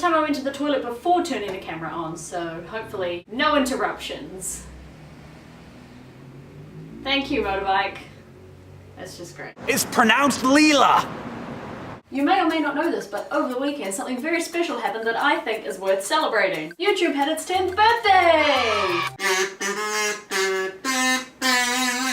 time I went to the toilet before turning the camera on, so hopefully no interruptions. Thank you, motorbike. That's just great. It's pronounced Leela! You may or may not know this, but over the weekend something very special happened that I think is worth celebrating. YouTube had its 10th birthday!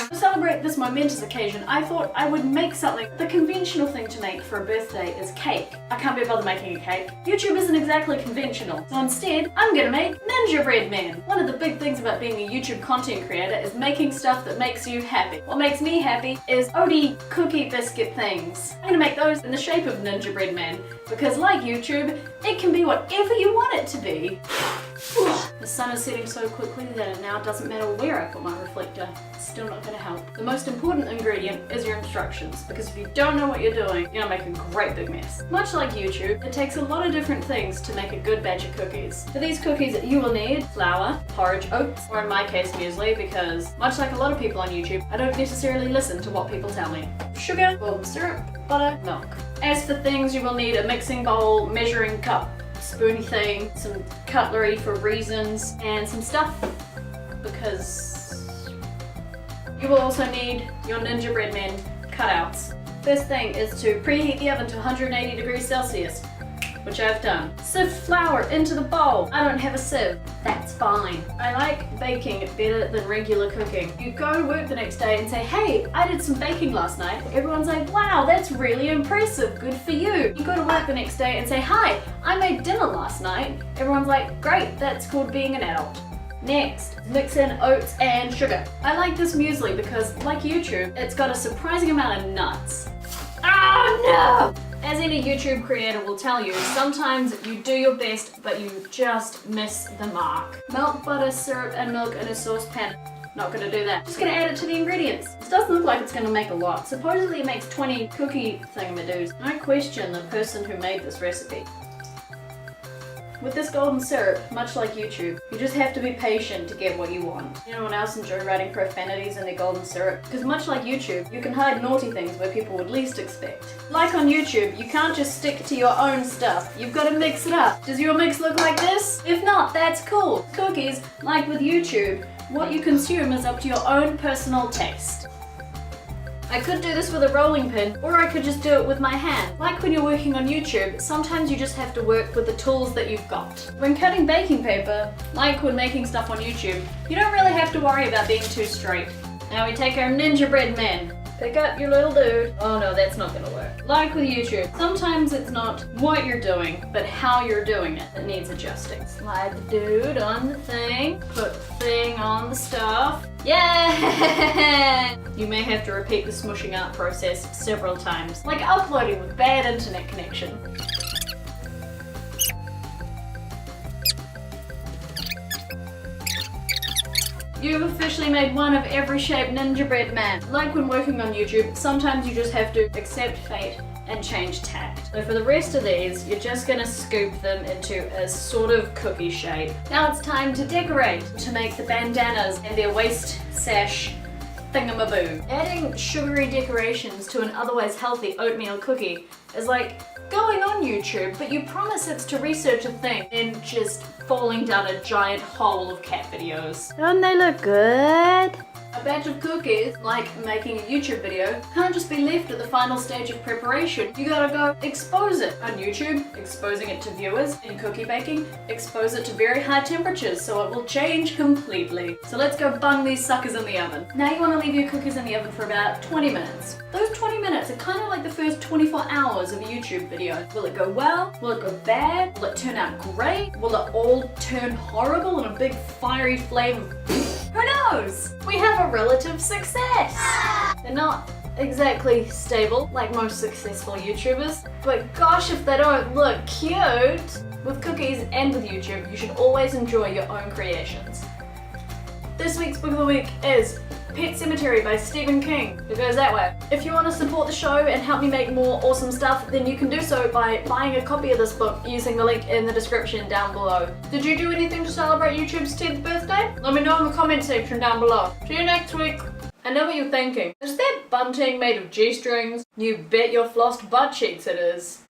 To celebrate this momentous occasion, I thought I would make something. The conventional thing to make for a birthday is cake. I can't be bothered making a cake. YouTube isn't exactly conventional, so instead, I'm gonna make Ninjabread men. One of the big things about being a YouTube content creator is making stuff that makes you happy. What makes me happy is oaty cookie biscuit things. I'm gonna make those in the shape of Ninjabread man, because like YouTube, it can be whatever you want it to be. The sun is setting so quickly that it now doesn't matter where I put my reflector. It's still not gonna help. The most important ingredient is your instructions, because if you don't know what you're doing, you're gonna make a great big mess. Much like YouTube, it takes a lot of different things to make a good batch of cookies. For these cookies, you will need flour, porridge, oats, or in my case, muesli, because much like a lot of people on YouTube, I don't necessarily listen to what people tell me. Sugar, golden syrup, butter, milk. As for things, you will need a mixing bowl, measuring cup, spoony thing, some cutlery for reasons, and some stuff because you will also need your Ninjabread men cutouts. First thing is to preheat the oven to 180 degrees Celsius, which I've done. Sift flour into the bowl. I don't have a sieve. That's fine. I like baking better than regular cooking. You go to work the next day and say, hey, I did some baking last night. Everyone's like, wow, that's really impressive. Good for you. You go to work the next day and say, hi, I made dinner last night. Everyone's like, great, that's called being an adult. Next, mix in oats and sugar. I like this muesli because, like YouTube, it's got a surprising amount of nuts. Oh no! As any YouTube creator will tell you, sometimes you do your best, but you just miss the mark. Milk, butter, syrup, and milk in a saucepan. Not gonna do that. Just gonna add it to the ingredients. This doesn't look like it's gonna make a lot. Supposedly it makes 20 cookie thingamadoos. I question the person who made this recipe. With this golden syrup, much like YouTube, you just have to be patient to get what you want. Anyone else enjoy writing profanities in their golden syrup? Because much like YouTube, you can hide naughty things where people would least expect. Like on YouTube, you can't just stick to your own stuff. You've got to mix it up. Does your mix look like this? If not, that's cool. Cookies, like with YouTube, what you consume is up to your own personal taste. I could do this with a rolling pin, or I could just do it with my hand. Like when you're working on YouTube, sometimes you just have to work with the tools that you've got. When cutting baking paper, like when making stuff on YouTube, you don't really have to worry about being too straight. Now we take our Ninjabread man. Pick up your little dude. Oh no, that's not gonna work. Like with YouTube, sometimes it's not what you're doing, but how you're doing it that needs adjusting. Slide the dude on the thing, put the thing on the stuff. Yeah! You may have to repeat the smushing out process several times, like uploading with bad internet connection. You've officially made one of every shape Ninjabread man. Like when working on YouTube, sometimes you just have to accept fate and change tact. So for the rest of these, you're just gonna scoop them into a sort of cookie shape. Now it's time to decorate, to make the bandanas and their waist sash thingamaboo. Adding sugary decorations to an otherwise healthy oatmeal cookie is like going on YouTube, but you promise it's to research a thing, and just falling down a giant hole of cat videos. Don't they look good? A batch of cookies, like making a YouTube video, can't just be left at the final stage of preparation. You gotta go expose it. On YouTube, exposing it to viewers. In cookie baking, expose it to very high temperatures so it will change completely. So let's go bung these suckers in the oven. Now you wanna leave your cookies in the oven for about 20 minutes. Those 20 minutes are kind of like the first 24 hours of a YouTube video. Will it go well? Will it go bad? Will it turn out great? Will it all turn horrible in a big fiery flame of who knows? We have a relative success! They're not exactly stable like most successful YouTubers, but gosh if they don't look cute! With cookies and with YouTube, you should always enjoy your own creations. This week's book of the week is Pet Sematary by Stephen King. It goes that way. If you want to support the show and help me make more awesome stuff, then you can do so by buying a copy of this book using the link in the description down below. Did you do anything to celebrate YouTube's 10th birthday? Let me know in the comment section down below. See you next week. I know what you're thinking. Is that bunting made of G-strings? You bet your flossed butt cheeks it is.